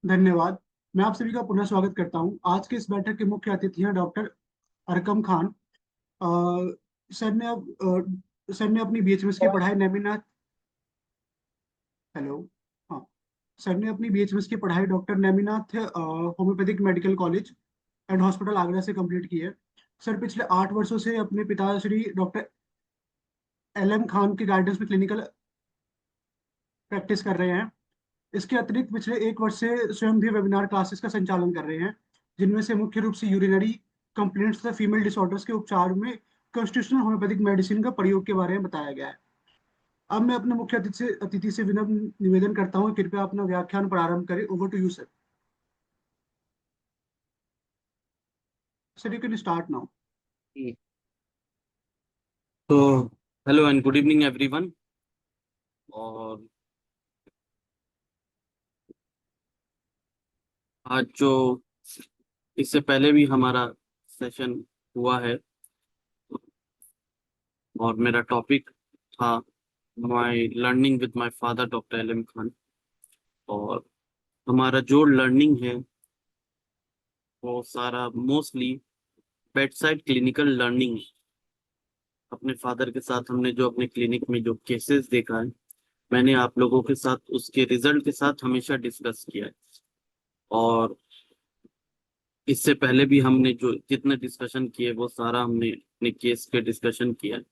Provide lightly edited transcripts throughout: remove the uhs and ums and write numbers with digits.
धन्यवाद। मैं आप सभी का पुनः स्वागत करता हूं। आज के इस बैठक के मुख्य अतिथि हैं डॉक्टर अरकम खान। सर ने सर ने अपनी बीएचएमएस की पढ़ाई नेमिनाथ हेलो। हाँ, सर ने अपनी बीएचएमएस की पढ़ाई doctor Neminath homeopathic medical college and hospital Agra से कंप्लीट की है। सर पिछले 8 वर्षों से अपने पिता Shri doctor L M Khan के गाइडेंस में क्लिनिकल प्रैक्टिस कर रहे हैं। इसके अतिरिक्त पिछले 1 वर्ष से स्वयं भी वेबिनार क्लासेस का संचालन कर रहे हैं, जिनमें से मुख्य रूप से यूरिनरी कंप्लेंट्स तथा फीमेल डिसऑर्डर्स के उपचार में कॉन्स्टिट्यूशनल होम्योपैथिक मेडिसिन का प्रयोग के बारे में बताया गया है। अब मैं अपने मुख्य अतिथि से विनम्र निवेदन करता हूँ, कृपया अपना व्याख्यान प्रारंभ करें। Over to you sir. Sir, you can start now. तो hello and good evening everyone. और आज जो इससे पहले भी हमारा सेशन हुआ है और मेरा टॉपिक था my learning with my father doctor L M Khan. और हमारा जो लर्निंग है वो सारा mostly bed side clinical learning. अपने फादर के साथ हमने जो अपने क्लिनिक में जो केसेस देखा है, मैंने आप लोगों के साथ उसके रिजल्ट के साथ हमेशा डिस्कस किया है। और इससे पहले भी हमने जो जितने डिस्कशन किए वो सारा हमने अपने केस पे डिस्कशन किया है।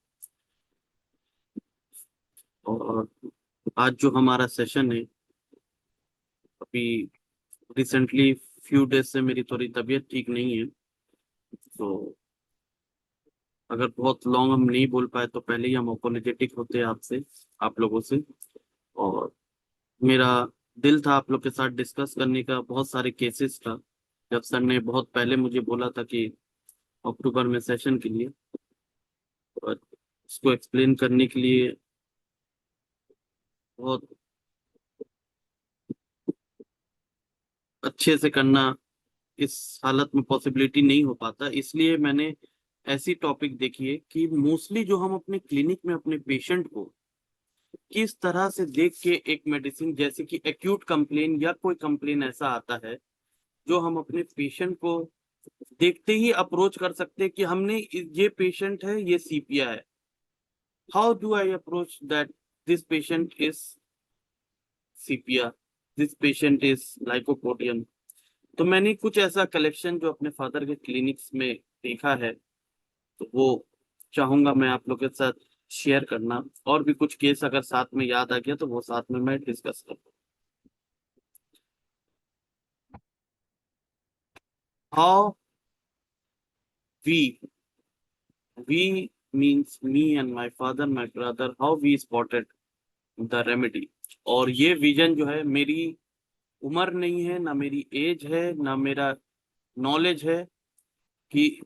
और आज जो हमारा सेशन है, अभी रिसेंटली फ्यू डेज से मेरी थोड़ी तबीयत ठीक नहीं है, तो अगर बहुत लॉन्ग हम नहीं बोल पाए तो पहले ही हम अपोलोजेटिक होते हैं आपसे, आप लोगों से। और मेरा दिल था आप लोग के साथ डिस्कस करने का बहुत सारे केसेस का, जब सर ने बहुत पहले मुझे बोला था कि अक्टूबर में सेशन के लिए, और इसको एक्सप्लेन करने के लिए बहुत अच्छे से करना इस हालत में पॉसिबिलिटी नहीं हो पाता। इसलिए मैंने ऐसी टॉपिक देखी है कि मोस्टली जो हम अपने क्लिनिक में अपने पेशेंट को किस तरह से देख के एक मेडिसिन, जैसे कि एक्यूट कंप्लेन या कोई कंप्लेन ऐसा आता है जो हम अपने पेशेंट को देखते ही अप्रोच कर सकते हैं कि हमने ये पेशेंट है, ये सीपिया है। How do I approach that this patient is sepia, this patient is lycopodium. तो मैंने कुछ ऐसा कलेक्शन जो अपने फादर के क्लिनिक्स में देखा है, तो वो चाहूंगा मैं आप लोग के साथ शेयर करना। और भी कुछ केस अगर साथ में याद आ गया तो वो साथ में मैं डिस्कस करूँ। How we we means me and my father my brother, how we spotted the remedy. और ये विजन जो है, मेरी उम्र नहीं है, ना मेरी एज है, ना मेरा नॉलेज है कि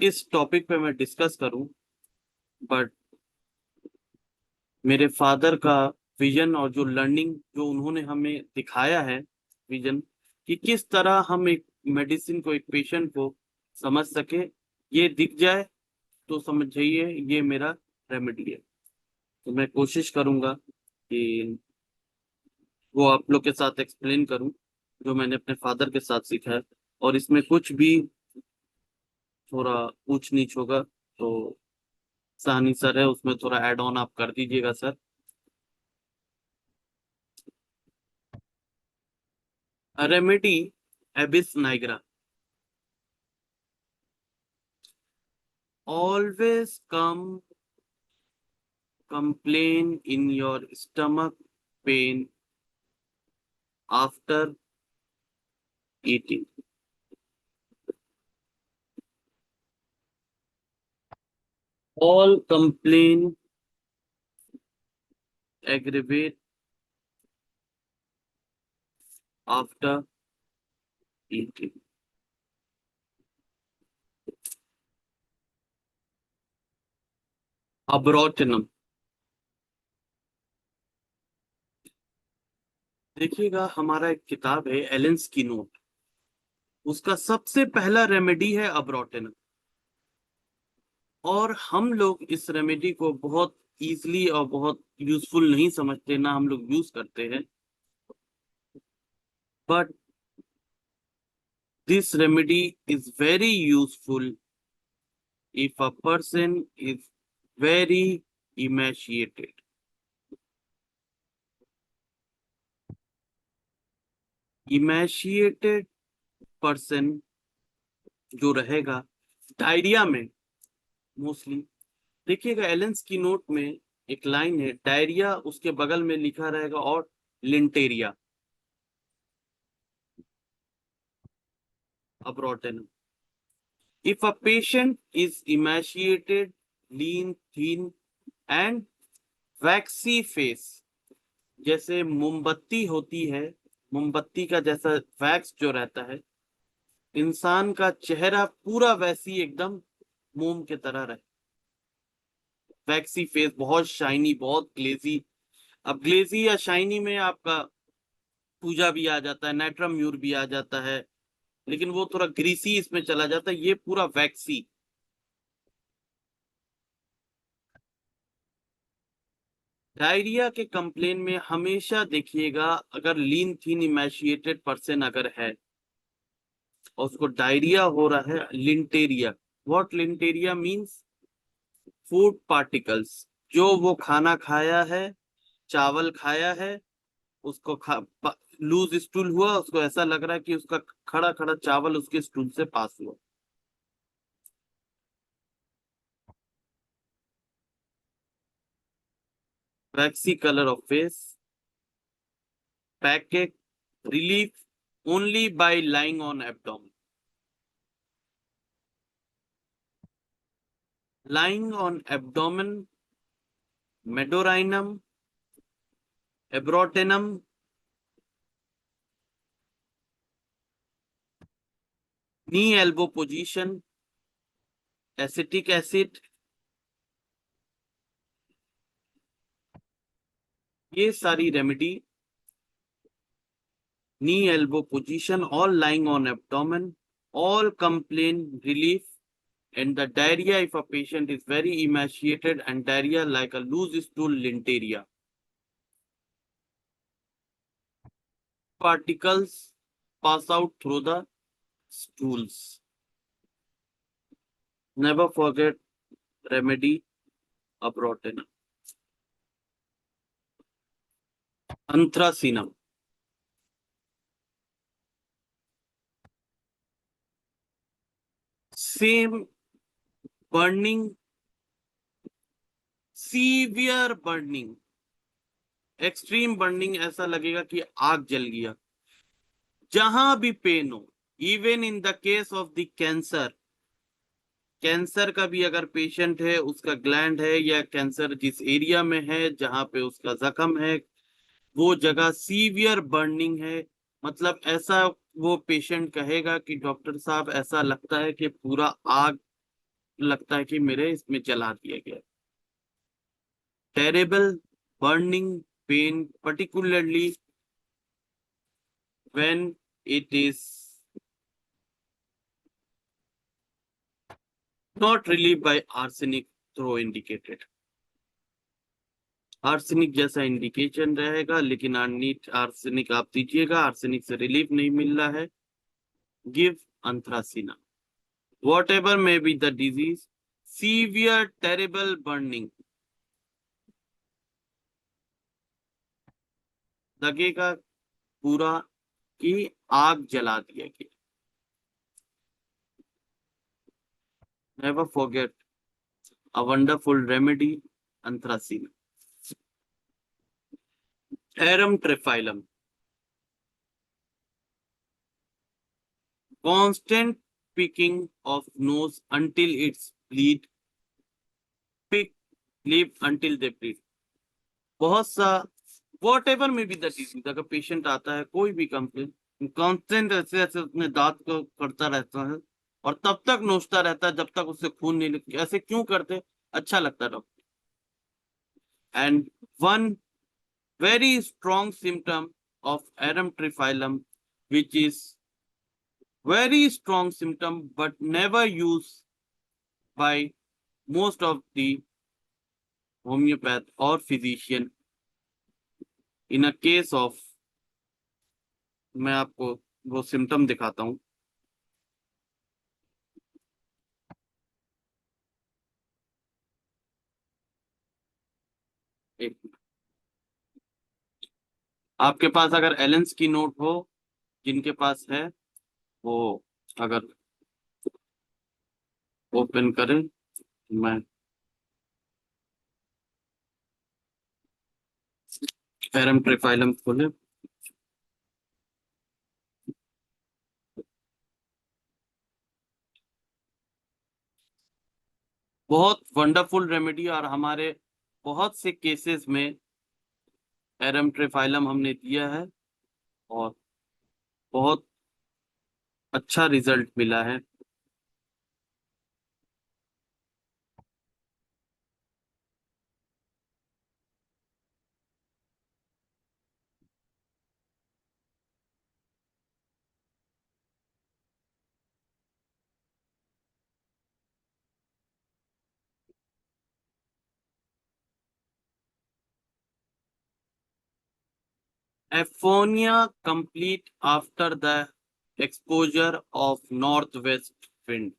इस टॉपिक पे मैं डिस्कस करूं, बट मेरे फादर का विजन और जो लर्निंग जो उन्होंने हमें दिखाया है, विजन कि किस तरह हम एक मेडिसिन को, एक पेशेंट को समझ सके, ये दिख जाए तो समझ जाइए ये मेरा रेमेडी है। तो मैं कोशिश करूंगा कि वो आप लोग के साथ एक्सप्लेन करूं जो मैंने अपने फादर के साथ सीखा है। और इसमें कुछ भी थोड़ा ऊंच नीच होगा तो साहनी सर है, उसमें थोड़ा ऐड ऑन आप कर दीजिएगा sir. Remedy abies nigra, always come complain in your stomach pain after eating. All complain aggravate after eating. Abrotinum, देखिएगा हमारा एक किताब है एलेंस की नोट, उसका सबसे पहला रेमेडी है अब्रोटिनम। और हम लोग इस रेमेडी को बहुत इजीली और बहुत यूजफुल नहीं समझते, ना हम लोग यूज करते हैं। But This remedy is very useful if a person is very emaciated. Emaciated person जो रहेगा डायरिया में मोस्टली, देखिएगा एलेंस की नोट में एक लाइन है, डायरिया उसके बगल में लिखा रहेगा और लिंटेरिया, अब्रोटेनम. If a patient is emaciated, lean, thin and waxy face, जैसे मोमबत्ती होती है, मोमबत्ती का जैसा वैक्स जो रहता है, इंसान का चेहरा पूरा वैसी एकदम मोम के तरह रहे, वैक्सी फेस, बहुत शाइनी, बहुत ग्लेजी. अब ग्लेजी या शाइनी में आपका पूजा भी आ जाता है, नाइट्रम म्यूर भी आ जाता है, लेकिन वो थोड़ा ग्रीसी इसमें चला जाता है, ये पूरा वैक्सी. डायरिया के कंप्लेन में हमेशा देखिएगा, अगर लीन थीन इमेशिएटेड पर्सन अगर है और उसको डायरिया हो रहा है, lienteria. What lienteria means? Food particles, जो वो खाना खाया है, चावल खाया है, उसको लूज स्टूल हुआ, उसको ऐसा लग रहा है कि उसका खड़ा खड़ा चावल उसके स्टूल से पास हुआ. Waxy colour of face, packet, relief only by lying on abdomen. Lying on abdomen, medorinum, abrotenum, knee elbow position, acetic acid, ये सारी remedy, knee elbow position, all lying on abdomen, all complain relief. And the diarrhea, if a patient is very emaciated and diarrhea like a loose stool, linteria. Particles pass out through the stools. Never forget remedy, abrotenum. Anthracinum. Same burning, severe burning, extreme burning, ऐसा लगेगा कि आग जल गया. जहां भी pen हो, even in the case of the cancer, cancer का भी अगर पेशेंट है, उसका ग्लैंड है या कैंसर जिस एरिया में है जहां पे उसका जख्म है, वो जगह सीवियर बर्निंग है, मतलब ऐसा वो पेशेंट कहेगा कि डॉक्टर साहब ऐसा लगता है कि पूरा आग लगता है कि मेरे इसमें जला दिया गया. Terrible burning pain, particularly when it is not relieved by arsenic through indicated. Arsenic जैसा इंडिकेशन रहेगा, लेकिन आर्सेनिक आप दीजिएगा, आर्सेनिक से रिलीफ नहीं मिल रहा है, give अंथ्रासिना. Whatever may be the disease, severe terrible burning, लगेगा पूरा कि आग जला दिया गया. Never forget a wonderful remedy, anthracene. Arum triphyllum. Constant picking of nose until it's bleed. Pick, leave until they bleed. बहुत सा whatever may be the disease, अगर पेशेंट आता है कोई भी कंप्लेन, कॉन्स्टेंट ऐसे ऐसे अपने दांत को करता रहता है और तब तक नोचता रहता है जब तक उससे खून नहीं निकलता. ऐसे क्यों करते? अच्छा लगता है doctor. And one very strong symptom of arum triphyllum, which is very strong symptom but never used by most of the homeopath or physician. In a case of, मैं आपको वो सिम्टम दिखाता हूं. आपके पास अगर एलेंस की नोट हो, जिनके पास है वो अगर ओपन करें, मैं एरम ट्रिफाइलम खोले। बहुत वंडरफुल रेमेडी, और हमारे बहुत से केसेस में एरम ट्रिफाइलम हमने दिया है और बहुत अच्छा रिजल्ट मिला है। Aphonia complete after the exposure of north west wind.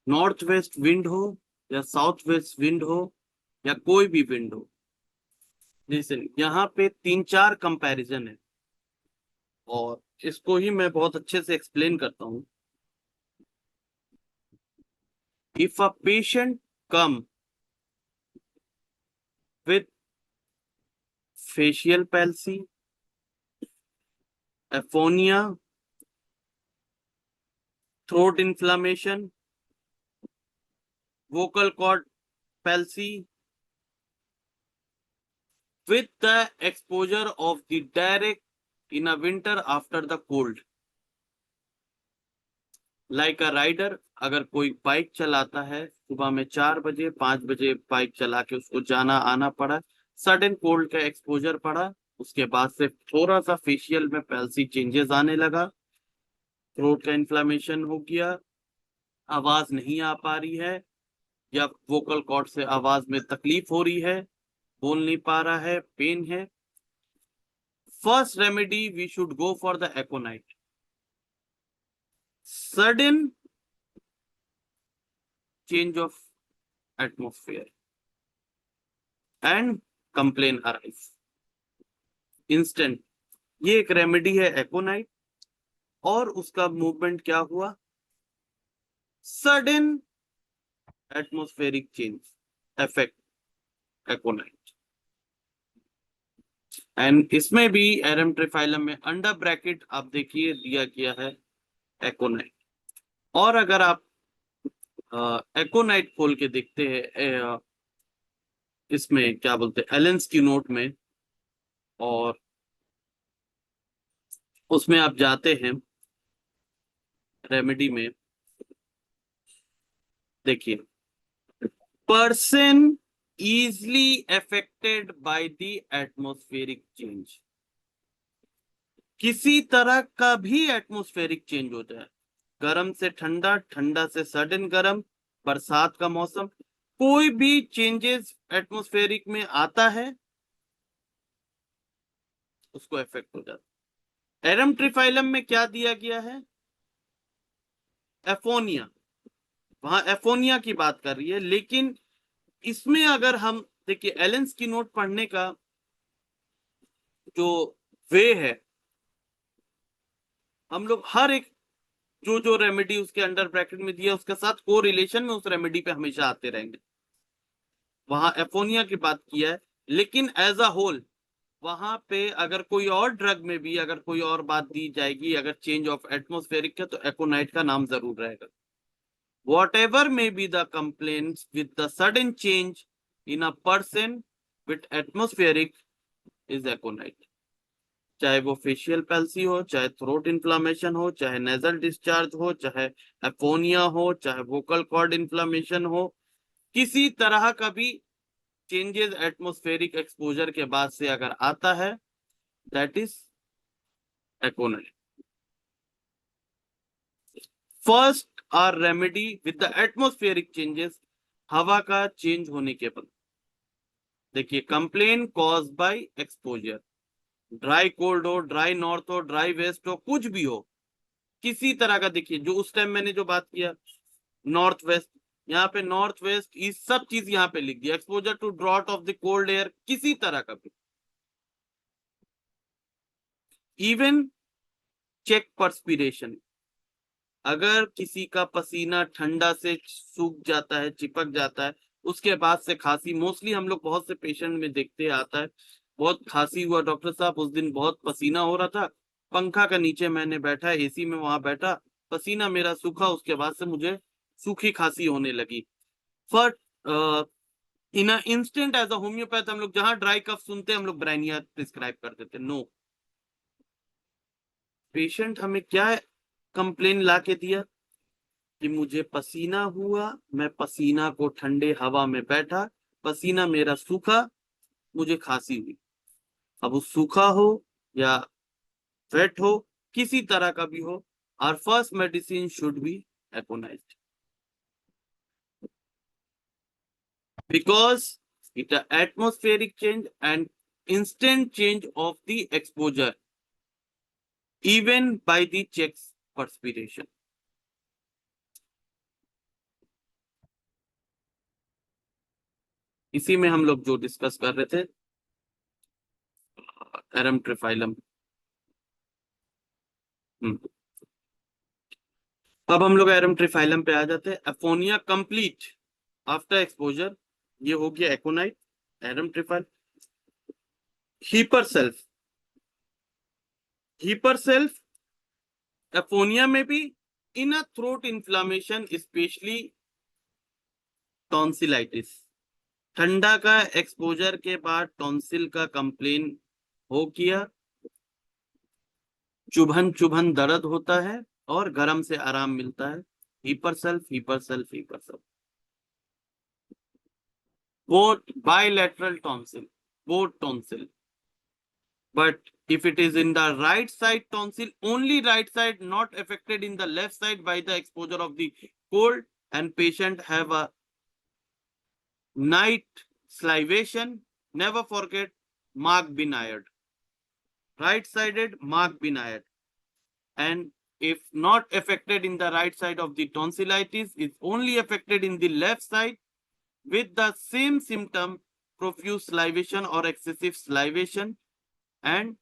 North west wind हो या साउथ वेस्ट विंड हो या कोई भी विंड हो, जैसे यहाँ पे 3-4 कंपैरिजन है और इसको ही मैं बहुत अच्छे से एक्सप्लेन करता हूँ। If a patient come with facial palsy, aphonia, throat inflammation, vocal cord palsy, with the exposure of the direct in a winter after the cold, like a rider, अगर कोई बाइक चलाता है सुबह में 4 बजे 5 बजे बाइक चला के उसको जाना आना पड़ा, सडन कोल्ड का एक्सपोजर पड़ा, उसके बाद से थोड़ा सा फेशियल में पैल्सी चेंजेस आने लगा, थ्रोट का इन्फ्लामेशन हो गया, आवाज नहीं आ पा रही है या वोकल कॉर्ड से आवाज में तकलीफ हो रही है, बोल नहीं पा रहा है, पेन है, first remedy we should go for the aconite. Sudden change of atmosphere and complain arise instant, ये एक रेमेडी है एकोनाइट। और उसका मूवमेंट क्या हुआ, sudden atmospheric change effect aconite. And इसमें भी एरम ट्रिफाइलम में अंडर ब्रैकेट आप देखिए दिया गया है एकोनाइट। और अगर आप एकोनाइट खोल के देखते हैं इसमें क्या बोलते हैं एलेंस की नोट में, और उसमें आप जाते हैं रेमेडी में, देखिए person easily affected by the atmospheric change, किसी तरह का भी एटमॉस्फेरिक चेंज हो जाए, गर्म से ठंडा, ठंडा से सडन गर्म, बरसात का मौसम, कोई भी चेंजेस एटमॉस्फेरिक में आता है उसको इफेक्ट हो जाता है। एरम ट्रिफाइलम में क्या दिया गया है, एफोनिया, वहां एफोनिया की बात कर रही है, लेकिन इसमें अगर हम देखिए एलेंस की नोट पढ़ने का जो वे है, हम लोग हर एक जो जो रेमेडी उसके अंडर ब्रैकेट में दिया उसके साथ को रिलेशन में उस रेमेडी पे हमेशा आते रहेंगे। वहां एफोनिया की बात किया है, लेकिन एज अ होल वहां पे अगर कोई और ड्रग में भी अगर कोई और बात दी जाएगी, अगर चेंज ऑफ एटमोस्फेरिक का, तो एकोनाइट का नाम जरूर रहेगा। Whatever may be the complaints with the sudden change in a person with atmospheric is aconite, चाहे वो फेशियल पैल्सी हो, चाहे थ्रोट इन्फ्लामेशन हो, चाहे नेजल डिस्चार्ज हो, चाहे एफोनिया हो, चाहे वोकल कॉर्ड इन्फ्लामेशन हो, किसी तरह का भी चेंजेस एटमॉस्फेरिक एक्सपोजर के बाद से अगर आता है, that is aconite. First are remedy with the atmospheric changes, हवा का चेंज होने के बाद, देखिए complain cause by exposure, dry cold हो, ड्राई नॉर्थ हो, ड्राई वेस्ट हो, कुछ भी हो, किसी तरह का, देखिए जो उस टाइम मैंने जो बात किया नॉर्थ वेस्ट, यहाँ पे नॉर्थ वेस्ट, ये सब चीज यहाँ पे लिख दिया, exposure to draught of the cold air, किसी तरह का भी, इवन चेक परस्पिरेशन, अगर किसी का पसीना ठंडा से सूख जाता है, चिपक जाता है, उसके बाद से खांसी, मोस्टली हम लोग बहुत से पेशेंट में देखते आता है, बहुत खांसी हुआ डॉक्टर साहब, उस दिन बहुत पसीना हो रहा था, पंखा का नीचे मैंने बैठा, एसी में वहां बैठा, पसीना मेरा सूखा, उसके बाद से मुझे सूखी खांसी होने लगी। फट in a instant as a homoeopath हम लोग जहां ड्राई कफ सुनते हैं हम लोग ब्राइनिया प्रिस्क्राइब कर देते। नो, पेशेंट हमें क्या कंप्लेन ला के दिया कि मुझे पसीना हुआ, मैं पसीना को ठंडे हवा में बैठा, पसीना मेरा सूखा, मुझे खांसी हुई। अब वो सूखा हो या वेट हो, किसी तरह का भी हो, our first medicine should be aconized because it a atmospheric change and instant change of the exposure even by the chest perspiration. इसी में हम लोग जो डिस्कस कर रहे थे एरम अब हम लोग एरम ट्रिफाइलम पे आ जाते हैं। अफोनिया कंप्लीट आफ्टर एक्सपोजर, ये हो गया aconite, arum triphyll. Hepar sulph, hepar sulph aphonia में भी in a throat inflammation especially tonsillitis, ठंडा का एक्सपोजर के बाद टॉन्सिल का कंप्लेन हो किया, चुभन चुभन दर्द होता है और गर्म से आराम मिलता है। Hepar sulph, hepar sulph, hepar self, both bilateral tonsil, both tonsil. But if it is in the right side tonsil, only right side, not affected in the left side by the exposure of the cold, and patient have a night salivation, never forget mark benired, right sided mark benired. And if not affected in the right side of the tonsillitis, is only affected in the left side with the same symptom, profuse salivation or excessive salivation, and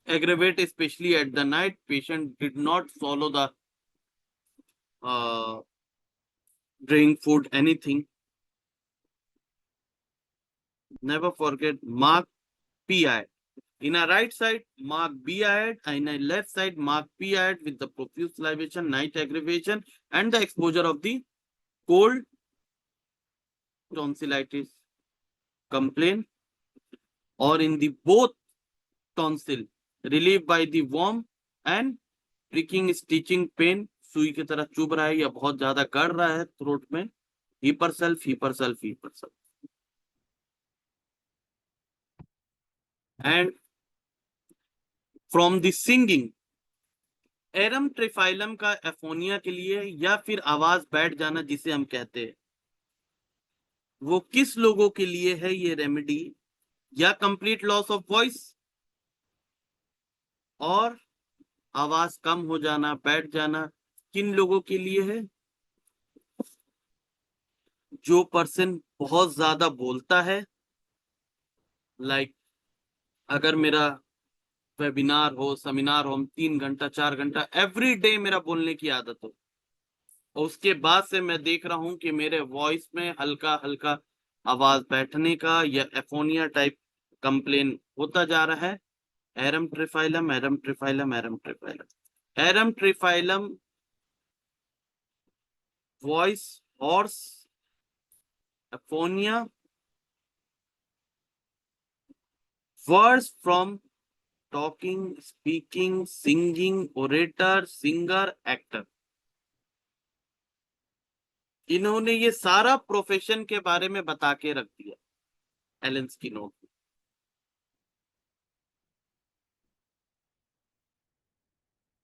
aggravate especially at the night. Patient did not swallow the drink, food, anything. Never forget mark PI. In a right side, mark BI, and in a left side, mark PI with the profuse salivation, night aggravation, and the exposure of the cold tonsillitis complaint, or in the both tonsil, relieved by the warm and pricking, stitching pain, सुई की तरह चुभ रहा है या बहुत ज्यादा गड़ रहा है थ्रोट में, hepar sulph, hepar sulph, hepar sulph. And from the singing, arum triphyllum का एफोनिया के लिए या फिर आवाज बैठ जाना जिसे हम कहते हैं, वो किस लोगों के लिए है ये रेमेडी, या कंप्लीट लॉस ऑफ वॉइस और आवाज कम हो जाना, बैठ जाना, किन लोगों के लिए है? जो पर्सन बहुत ज्यादा बोलता है, लाइक अगर मेरा वेबिनार हो, सेमिनार हो, हम 3 घंटा 4 घंटा एवरी डे मेरा बोलने की आदत हो, और उसके बाद से मैं देख रहा हूं कि मेरे वॉइस में हल्का हल्का आवाज बैठने का या एफोनिया टाइप कंप्लेन होता जा रहा है, arum triphyllum, arum triphyllum, arum triphyllum, arum triphyllum, voice hoarse, aphonia, words from talking, speaking, singing, orator, singer, actor. इन्होंने ये सारा प्रोफेशन के बारे में बता के रख दिया एलन स्किनर।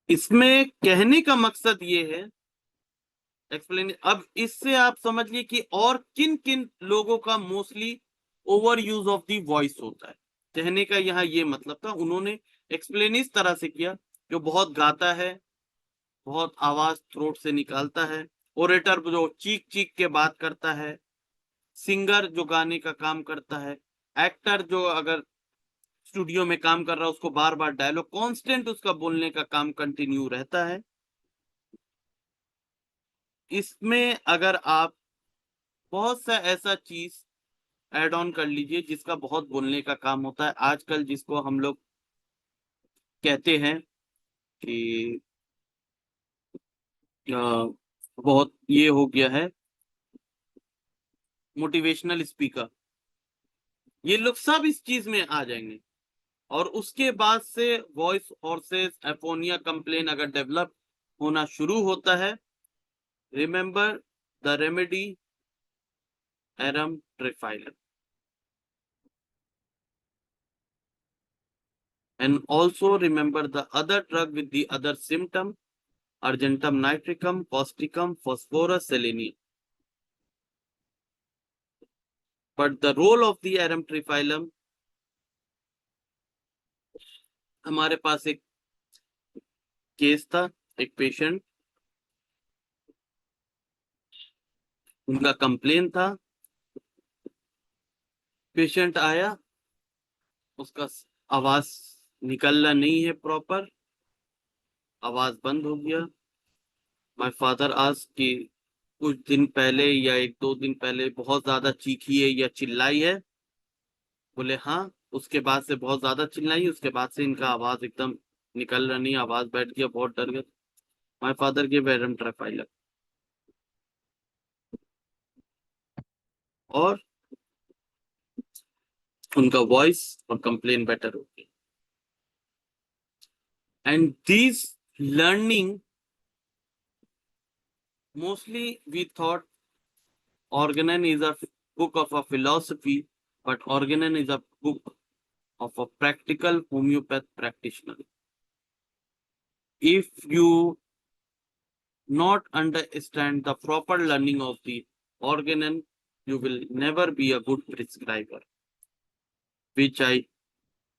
इसमें कहने का मकसद ये है, एक्सप्लेन, अब इससे आप समझिए कि और किन किन लोगों का mostly over use of the voice होता है। कहने का यहाँ ये मतलब था, उन्होंने एक्सप्लेन इस तरह से किया, जो बहुत गाता है, बहुत आवाज थ्रोट से निकालता है, ओरेटर जो चीख चीख के बात करता है, सिंगर जो गाने का काम करता है, एक्टर जो अगर स्टूडियो में काम कर रहा है, उसको बार बार डायलॉग कांस्टेंट उसका बोलने का काम कंटिन्यू रहता है। इसमें अगर आप बहुत सा ऐसा चीज ऐड ऑन कर लीजिए जिसका बहुत बोलने का काम होता है, आजकल जिसको हम लोग कहते हैं कि बहुत ये हो गया है मोटिवेशनल स्पीकर, ये लोग सब इस चीज में आ जाएंगे। और उसके बाद से वॉइस हॉर्सेस एफोनिया कंप्लेन अगर डेवलप होना शुरू होता है, remember the remedy arum triphyllum, and also remember the other drug with the other symptom, argentum nitricum, causticum, phosphorus, selenium. But the role of the arum triphyllum, हमारे पास एक case था, एक patient, उनका कंप्लेन था, पेशेंट आया, उसका आवाज निकलना नहीं है प्रॉपर, आवाज बंद हो गया। माय फादर आस्क्ड कि कुछ दिन पहले या 1-2 दिन पहले बहुत ज्यादा चीखी है या चिल्लाई है? बोले हाँ। उसके बाद से बहुत ज्यादा चिल्लाई, उसके बाद से इनका आवाज एकदम निकल रहा नहीं, आवाज बैठ गया, बहुत डर गया। My father give arum triphyllum और उनका वॉइस और कंप्लेन बेटर हो गया। And this learning, mostly we thought Organon is a book of a philosophy, but Organon is a book of a practical homeopath practitioner. If you not understand the proper learning of the Organon, you will never be a good prescriber, which I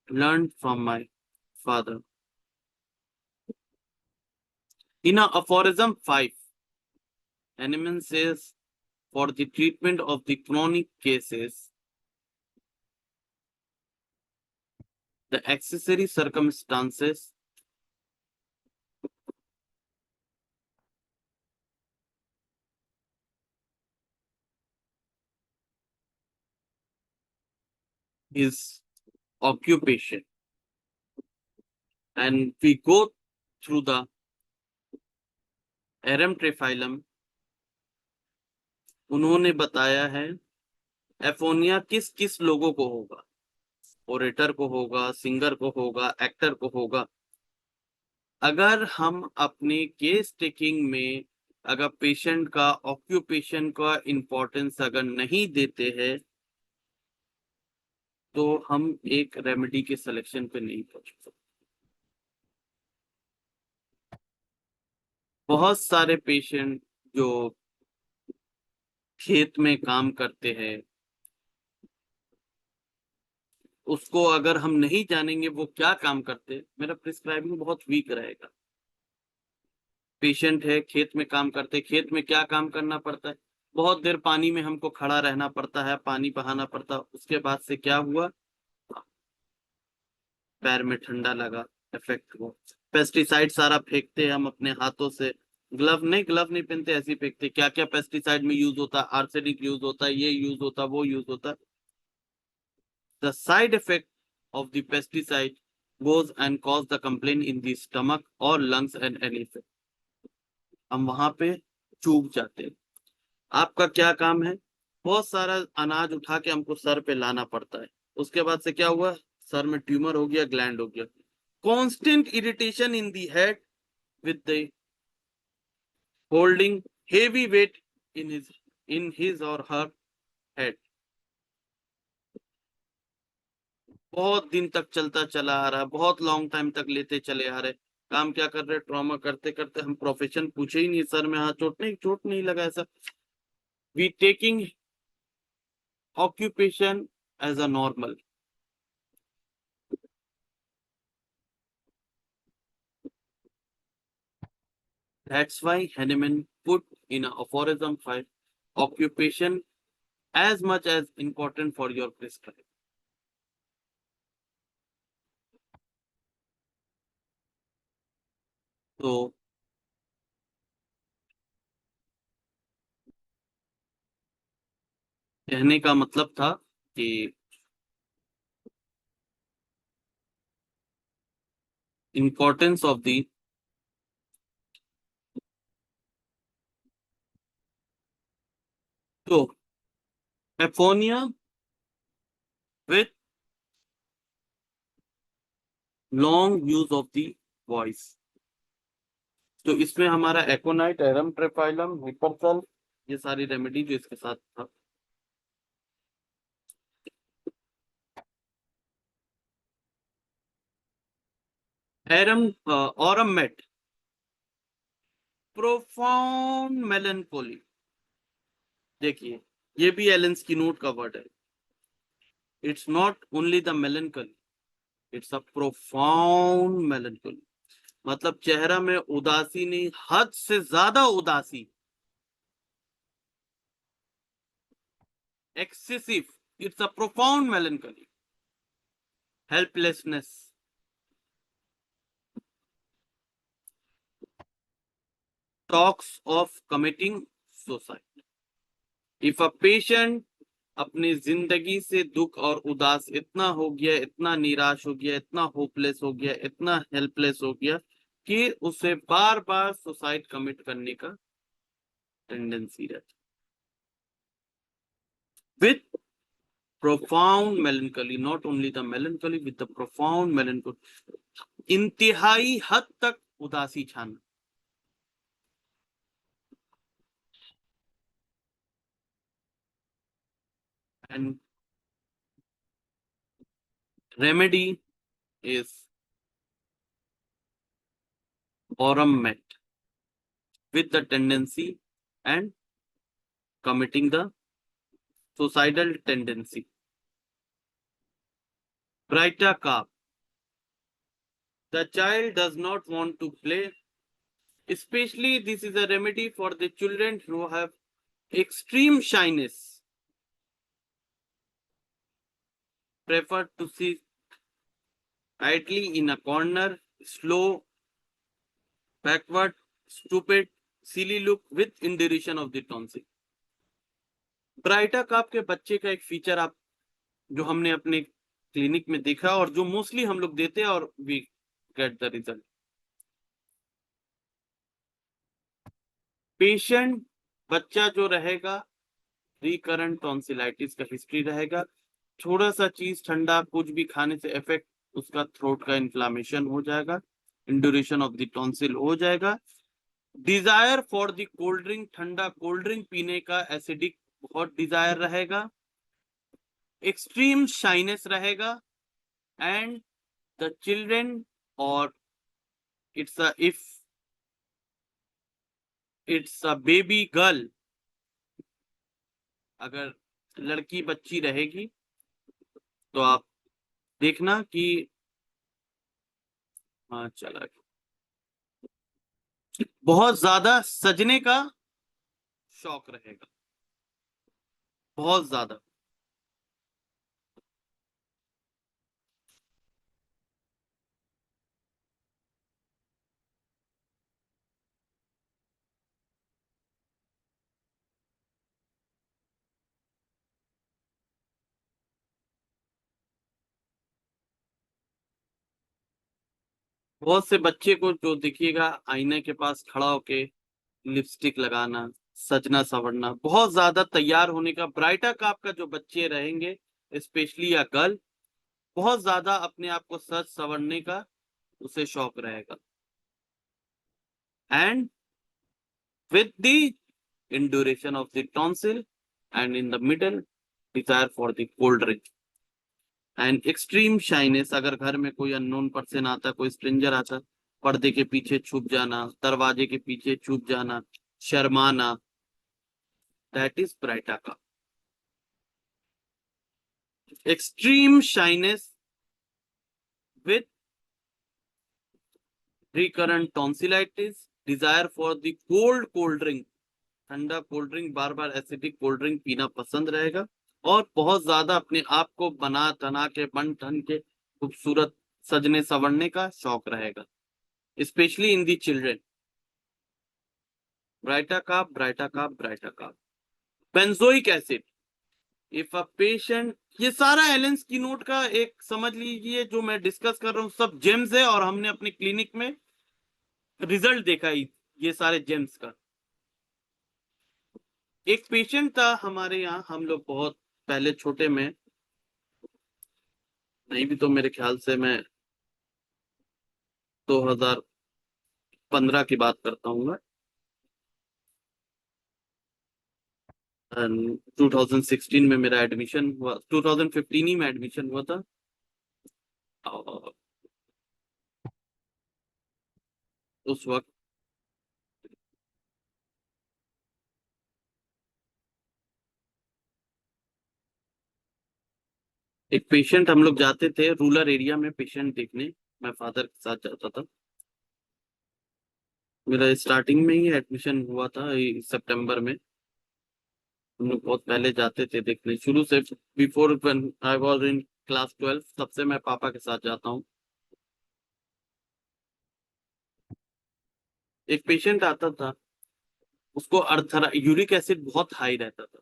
learned from my father. In a aphorism 5, Hahnemann says, for the treatment of the chronic cases, the accessory circumstances is occupation. And we go through the एरम ट्रिफाइलम, उन्होंने बताया है एफोनिया किस किस लोगों को होगा, orator को होगा, सिंगर को होगा, एक्टर को होगा। अगर हम अपने केस टेकिंग में अगर पेशेंट का ऑक्यूपेशन का इंपॉर्टेंस अगर नहीं देते हैं तो हम एक रेमेडी के सिलेक्शन पे नहीं पहुंच सकते। बहुत सारे पेशेंट जो खेत में काम करते हैं, उसको अगर हम नहीं जानेंगे वो क्या काम करते, मेरा प्रिस्क्राइबिंग बहुत वीक रहेगा। पेशेंट है, खेत में काम करते, खेत में क्या काम करना पड़ता है, बहुत देर पानी में हमको खड़ा रहना पड़ता है, पानी बहाना पड़ता है। उसके बाद से क्या हुआ, पैर में ठंडा लगा, इफेक्ट हुआ। पेस्टिसाइड सारा फेंकते हैं हम अपने हाथों से, ग्लव नहीं पहनते, ऐसे ही फेंकते। क्या क्या पेस्टिसाइड में यूज होता है, आर्सेनिक यूज होता है, ये यूज होता है, वो यूज होता है। The side effect of the pesticide goes and cause the complaint in the stomach or lungs and anything. हम वहां पे चूक जाते हैं। आपका क्या काम है, बहुत सारा अनाज उठा के हमको सर पे लाना पड़ता है। उसके बाद से क्या हुआ, सर में ट्यूमर हो गया, ग्लैंड हो गया। Constant irritation in the head with the holding heavy weight in his or her head, बहुत दिन तक चलता चला आ रहा है, बहुत लॉन्ग टाइम तक लेते चले आ रहे। काम क्या कर रहे, ट्रॉमा करते करते हम प्रोफेशन पूछे ही नहीं, सर में हाथ चोट नहीं लगा ऐसा। We taking occupation as a normal. That's why Hahnemann put in aphorism 5 occupation as much as important for your prescribing. तो कहने का मतलब था कि importance of the तो एफोनिया with long use of the voice. तो इसमें हमारा एकोनाइट, एरम ट्रेफाइलम, हिपरसल, ये सारी रेमेडी जो इसके साथ था। Arum aurum met profound melancholy. देखिए, ये भी एलेन स्किनोट का वर्ड है। It's not only the melancholy, it's a profound melancholy. मतलब चेहरा में उदासी नहीं, हद से ज्यादा उदासी, excessive. It's a profound melancholy, helplessness, talks of committing suicide. If a patient अपनी जिंदगी से दुख और उदास इतना हो गया, इतना निराश हो गया, इतना होपलेस हो गया, इतना हेल्पलेस हो गया कि उसे बार बार सुसाइड कमिट करने का टेंडेंसी रहता, with profound melancholy, not only the melancholy, with the profound melancholy, इंतहाई हद तक उदासी छाना। And remedy is aurum met with the tendency and committing the suicidal tendency. Brighter calf, the child does not want to play, especially this is a remedy for the children who have extreme shyness, prefer to sit idly in a corner, slow, backward, stupid, silly look with induration of the tonsil. Baryta carb के बच्चे का एक feature आप जो हमने अपने clinic में देखा और जो मोस्टली हम लोग देते हैं और we get the result. Patient बच्चा जो रहेगा, रिकरेंट टॉन्सिलाइटिस का हिस्ट्री रहेगा, थोड़ा सा चीज ठंडा कुछ भी खाने से इफेक्ट, उसका थ्रोट का इन्फ्लामेशन हो जाएगा, इंड्यूरेशन ऑफ द टॉन्सिल हो जाएगा, desire for the cold drink, ठंडा कोल्ड ड्रिंक पीने का एसिडिक बहुत डिजायर रहेगा, एक्सट्रीम शाइनेस रहेगा, एंड द चिल्ड्रेन और if it's a baby girl, अगर लड़की बच्ची रहेगी तो आप देखना कि हाँ चला बहुत ज्यादा सजने का शौक रहेगा, बहुत ज्यादा। बहुत से बच्चे को जो देखिएगा आईने के पास खड़ा होके लिपस्टिक लगाना, सजना सवरना, बहुत ज्यादा तैयार होने का, ब्राइटा काप का जो बच्चे रहेंगे स्पेशली या गर्ल, बहुत ज्यादा अपने आप को सज सवरने का उसे शौक रहेगा, and with the induration of the tonsil, and in the middle desire for the cold drink and extreme shyness। अगर घर में कोई अननोन पर्सन आता, कोई स्ट्रेंजर आता, पर्दे के पीछे छुप जाना, दरवाजे के पीछे छुप जाना, शर्माना, दैट इज ब्राइटा का। Extreme shyness with recurrent tonsillitis, desire for the cold drink, ठंडा कोल्ड ड्रिंक, बार बार एसिडिक कोल्ड ड्रिंक पीना पसंद रहेगा, और बहुत ज्यादा अपने आप को बना तना के बन ठन के खूबसूरत सजने संवरने का शौक रहेगा। especially in the children. Brita-carb. Benzoic acid. If a patient, ये सारा एलेंस की नोट का एक समझ लीजिए जो मैं डिस्कस कर रहा हूँ सब जेम्स है, और हमने अपने क्लिनिक में रिजल्ट देखा ही ये सारे जेम्स का। एक पेशेंट था हमारे यहाँ, हम लोग बहुत पहले छोटे में, नहीं भी तो मेरे ख्याल से मैं 2015 की बात करता हूँ मैं, 2016 में मेरा एडमिशन हुआ, 2015 ही में एडमिशन हुआ था। और उस वक्त एक पेशेंट, हम लोग जाते थे रूरल एरिया में पेशेंट देखने, मैं फादर के साथ जाता था। मेरा स्टार्टिंग में ही एडमिशन हुआ था सितंबर में। हम लोग बहुत पहले जाते थे देखने, शुरू से, before when I was in class 12 तब से मैं पापा के साथ जाता हूँ। एक पेशेंट आता था, उसको यूरिक एसिड बहुत हाई रहता था,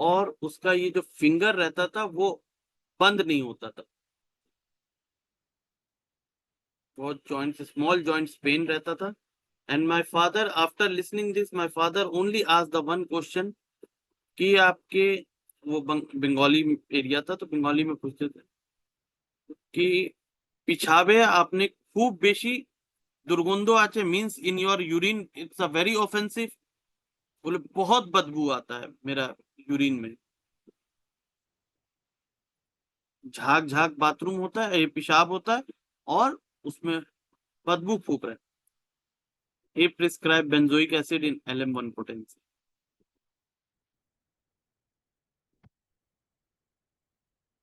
और उसका ये जो फिंगर रहता था वो बंद नहीं होता था, बहुत जॉइंट्स, स्मॉल जॉइंट्स पेन रहता था। And my father, after listening this, my father only asked the one question कि आपके, वो बंगाली एरिया था तो बंगाली में पूछते थे कि पिछावे आपने खूब बेशी दुर्गंधो आचे, means in your urine it's a very offensive. बोले बहुत बदबू आता है मेरा यूरिन में, झाग झाग बाथरूम होता है, ये पेशाब होता है, और उसमें बदबू फूक रहे। He prescribed benzoic acid in LM1 potency.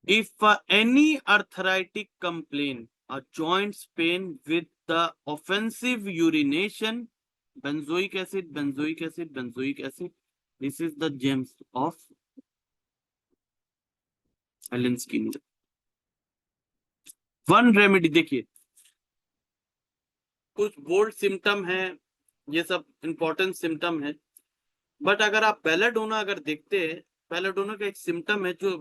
If any arthritic complaint, a joints pain with the offensive urination, benzoic acid, this is the gems of Allen's key. One remedy, देखिए कुछ बोल्ड सिम्टम है, ये सब important symptom है, but अगर आप belladonna अगर देखते हैं, बेलाडोना का एक सिम्टम है जो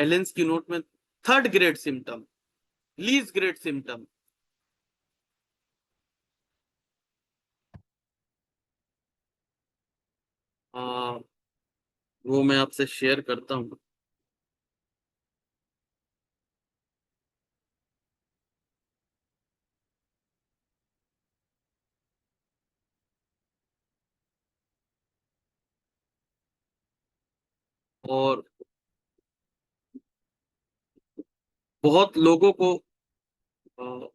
एलेंस की नोट में third grade symptom, least grade symptom, वो मैं आपसे शेयर करता हूँ। और बहुत लोगों को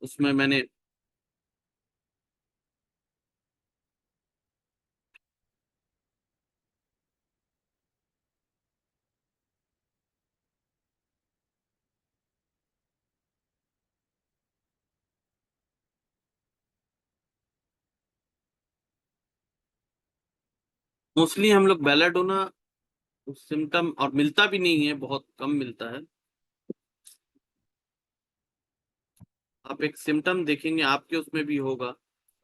उसमें मैंने मोस्टली हम लोग बेलाडोना सिम्टम, और मिलता भी नहीं है, बहुत कम मिलता है। आप एक सिम्टम देखेंगे आपके उसमें भी होगा,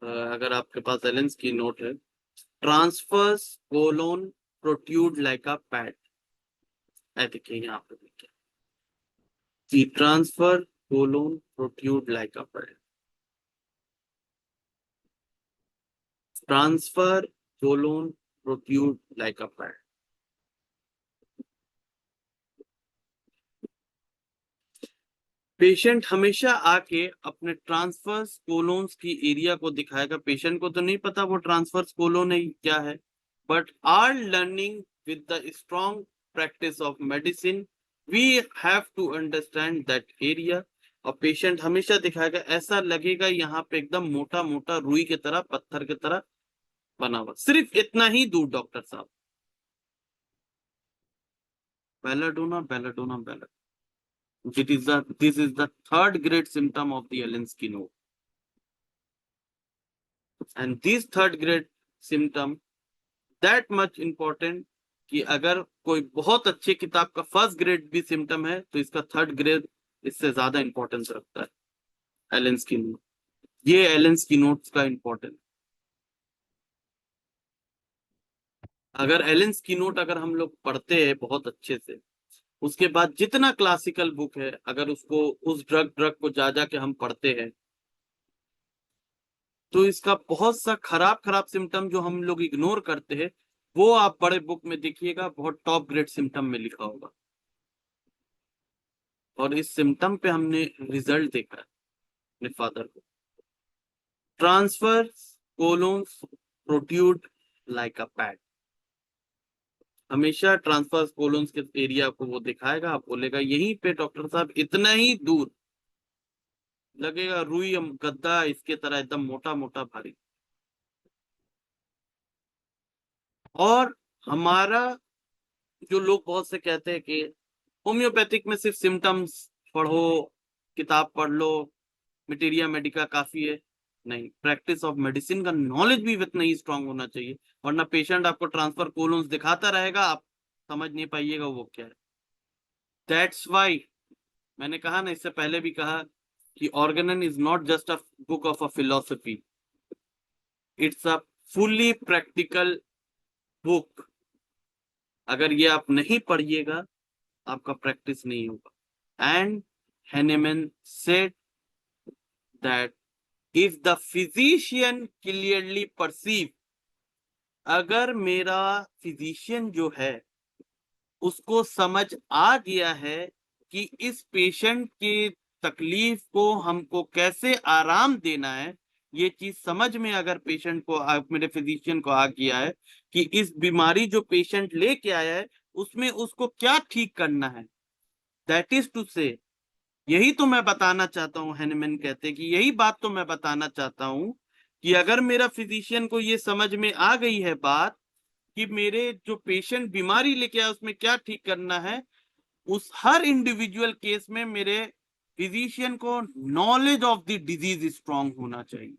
अगर आपके पास एलेंस की नोट है, transfers colon protrude like a pad, देखिए यहाँ पे देखिए, transfer colon protrude like a pad, transfer colon protrude like a pad. Patient हमेशा आके अपने ट्रांसफर्स कोलोन्स की एरिया को दिखाएगा, पेशेंट को तो नहीं पता वो ट्रांसफर्स कोलोन है क्या है, but our learning with the strong practice of medicine we have to understand that area. और पेशेंट हमेशा दिखाएगा, ऐसा लगेगा यहाँ पे एकदम मोटा मोटा रुई की तरह, पत्थर की तरह बना हुआ, सिर्फ इतना ही दूर डॉक्टर साहब। Belladonna belladonna belladonna, this is the third grade symptom of the Allen's node, and this third grade symptom that much important कि अगर कोई बहुत अच्छे किताब का फर्स्ट ग्रेड भी सिम्टम है तो इसका थर्ड ग्रेड इससे ज्यादा इंपॉर्टेंस रखता है एलेन की नोट। ये एलेन की नोट्स का इंपॉर्टेंस। अगर एलेन की नोट अगर हम लोग पढ़ते हैं बहुत अच्छे से, उसके बाद जितना क्लासिकल बुक है अगर उसको उस ड्रग को जा जा के हम पढ़ते हैं, तो इसका बहुत सा खराब खराब सिम्टम जो हम लोग इग्नोर करते हैं, वो आप बड़े बुक में देखिएगा बहुत टॉप ग्रेड सिम्टम में लिखा होगा। और इस सिम्टम पे हमने रिजल्ट देखा है अपने फादर को। Transfer colons protrude like a pad. हमेशा ट्रांसफर कोलोन्स के एरिया को वो दिखाएगा, आप बोलेगा यहीं पे डॉक्टर साहब, इतना ही दूर लगेगा रुई गद्दा इसके तरह एकदम मोटा मोटा भारी। और हमारा जो लोग बहुत से कहते हैं कि होम्योपैथिक में सिर्फ सिम्टम्स पढ़ो, किताब पढ़ लो, मटेरिया मेडिका काफी है। नहीं, प्रैक्टिस ऑफ मेडिसिन का नॉलेज भी इतना ही स्ट्रांग होना चाहिए, वरना पेशेंट आपको ट्रांसफर कोलोन्स दिखाता रहेगा, आप समझ नहीं पाइएगा वो क्या है। दैट्स वाई मैंने कहा ना, इससे पहले भी कहा कि Organon is not just a book of a philosophy, it's a fully practical book. अगर ये आप नहीं पढ़िएगा आपका प्रैक्टिस नहीं होगा। And Hahnemann said that if the physician clearly perceive, अगर मेरा फिजिशियन जो है उसको समझ आ गया है कि इस पेशेंट के तकलीफ को हमको कैसे आराम देना है, ये चीज समझ में अगर पेशेंट को मेरे फिजिशियन को आ गया है कि इस बीमारी जो पेशेंट लेके आया है उसमें उसको क्या ठीक करना है, दैट इज टू से, यही तो मैं बताना चाहता हूँ। हैनेमैन कहते हैं कि यही बात तो मैं बताना चाहता हूँ कि अगर मेरा फिजिशियन को ये समझ में आ गई है बात कि मेरे जो पेशेंट बीमारी लेके आया उसमें क्या ठीक करना है, उस हर इंडिविजुअल केस में मेरे फिजिशियन को knowledge of the disease strong होना चाहिए।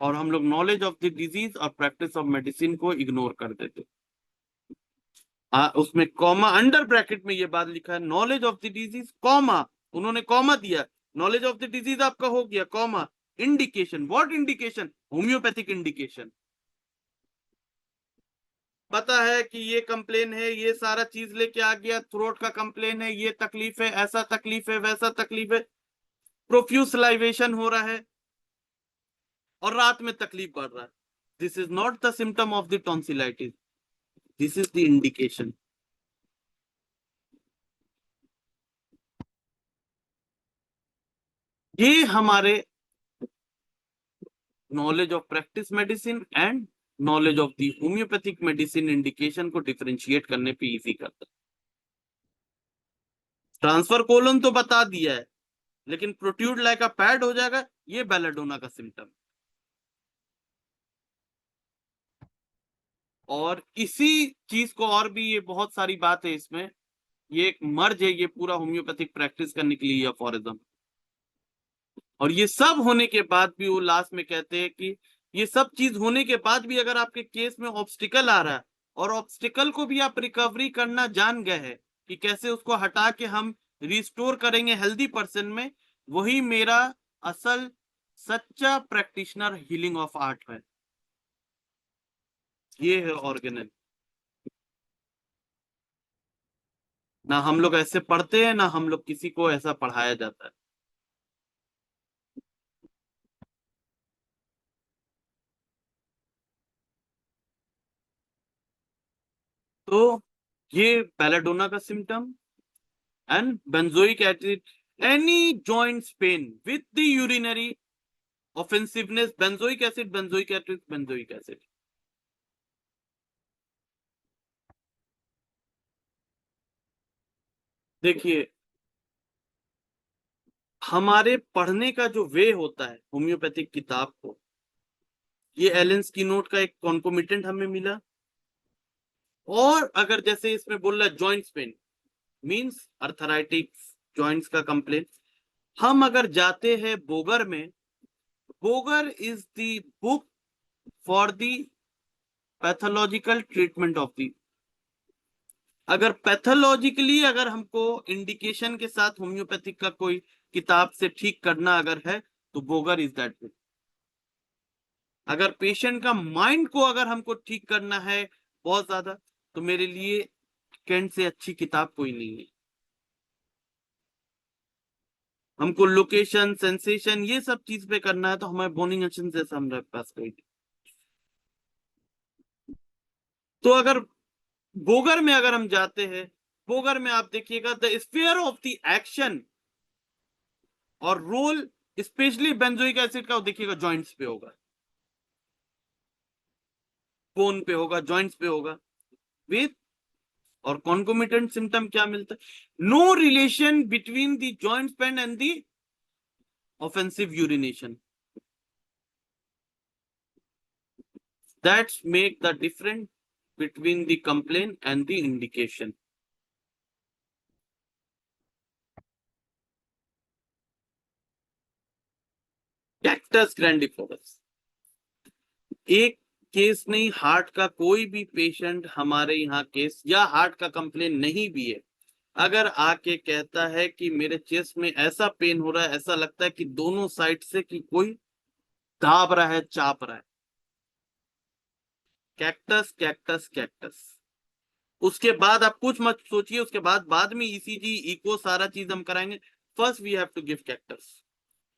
और हम लोग नॉलेज ऑफ द डिजीज और प्रैक्टिस ऑफ मेडिसिन को इग्नोर कर देते। उसमें कॉमा अंडर ब्रैकेट में ये बात लिखा है, knowledge of the disease comma, उन्होंने कॉमा दिया, नॉलेज ऑफ द डिजीज आपका हो गया comma, indication, what indication, homeopathic indication. पता है कि ये कंप्लेन है, ये सारा चीज लेके आ गया, थ्रोट का कंप्लेन है, ये तकलीफ है, ऐसा तकलीफ है, वैसा तकलीफ है, प्रोफ्यूज लाइवेशन हो रहा है और रात में तकलीफ बढ़ रहा है, this is not the symptom of the tonsillitis, this is the indication. ये हमारे knowledge of practice medicine and knowledge of the homeopathic medicine indication को डिफरेंशिएट करने पे इजी करता है। ट्रांसफर कोलन तो बता दिया है, लेकिन प्रोट्यूड लाइक अ पैड हो जाएगा, ये बेलाडोना का सिम्टम। और इसी चीज को, और भी ये बहुत सारी बात है इसमें, ये एक मर्ज है ये पूरा होम्योपैथिक प्रैक्टिस करने के लिए अफोरिज्म। और ये सब होने के बाद भी वो लास्ट में कहते हैं कि ये सब चीज होने के बाद भी अगर आपके केस में ऑब्स्टिकल आ रहा है और ऑब्स्टिकल को भी आप रिकवरी करना जान गए हैं कि कैसे उसको हटा के हम रिस्टोर करेंगे हेल्दी पर्सन में, वही मेरा असल सच्चा प्रैक्टिशनर हीलिंग ऑफ आर्ट है। ये है ऑर्गेनल। ना हम लोग ऐसे पढ़ते हैं, ना हम लोग किसी को ऐसा पढ़ाया जाता है। तो ये बेलाडोना का symptom and benzoic acid, any joints pain with the urinary offensiveness, benzoic acid, benzoic acid, benzoic acid. देखिए, हमारे पढ़ने का जो वे होता है होम्योपैथिक किताब को, ये एलन की नोट का एक कॉन्कोमिटेंट हमें मिला। और अगर जैसे इसमें बोल रहा है जॉइंट्स पेन मींस अर्थराइटिक्स, जॉइंट्स का कंप्लेन, हम अगर जाते हैं बोगर में, Bogar is the book for the pathological treatment of the अगर पैथोलॉजिकली अगर हमको इंडिकेशन के साथ होम्योपैथिक का कोई किताब से ठीक करना अगर है तो बोगर इज दैट बुक। अगर पेशेंट का माइंड को अगर हमको ठीक करना है बहुत ज्यादा, तो मेरे लिए कैंट से अच्छी किताब कोई नहीं है। हमको लोकेशन सेंसेशन ये सब चीज पे करना है तो हमारे बोनिंग एक्शन जैसा हमारे पास कोई नहीं। तो अगर बोगर में अगर हम जाते हैं, बोगर में आप देखिएगा the sphere of the action और रोल स्पेशली बेंजोइक एसिड का देखिएगा जॉइंट्स पे होगा, बोन पे होगा, जॉइंट्स पे होगा। विद और कॉन्कोमिटेंट सिम्टम क्या मिलता है? No relation between the joint pain and the offensive urination. That's make the difference between the complaint and the indication. Cactus grandiflorus एक केस नहीं, हार्ट का कोई भी पेशेंट हमारे यहाँ केस या हार्ट का कंप्लेन नहीं भी है, अगर आके कहता है कि मेरे चेस्ट में ऐसा पेन हो रहा है, ऐसा लगता है कि दोनों साइड से कि कोई दाब रहा है, चाप रहा है, कैक्टस कैक्टस कैक्टस। उसके बाद आप कुछ मत सोचिए, उसके बाद में ईसीजी इको सारा चीज हम कराएंगे। First we have to give cactus.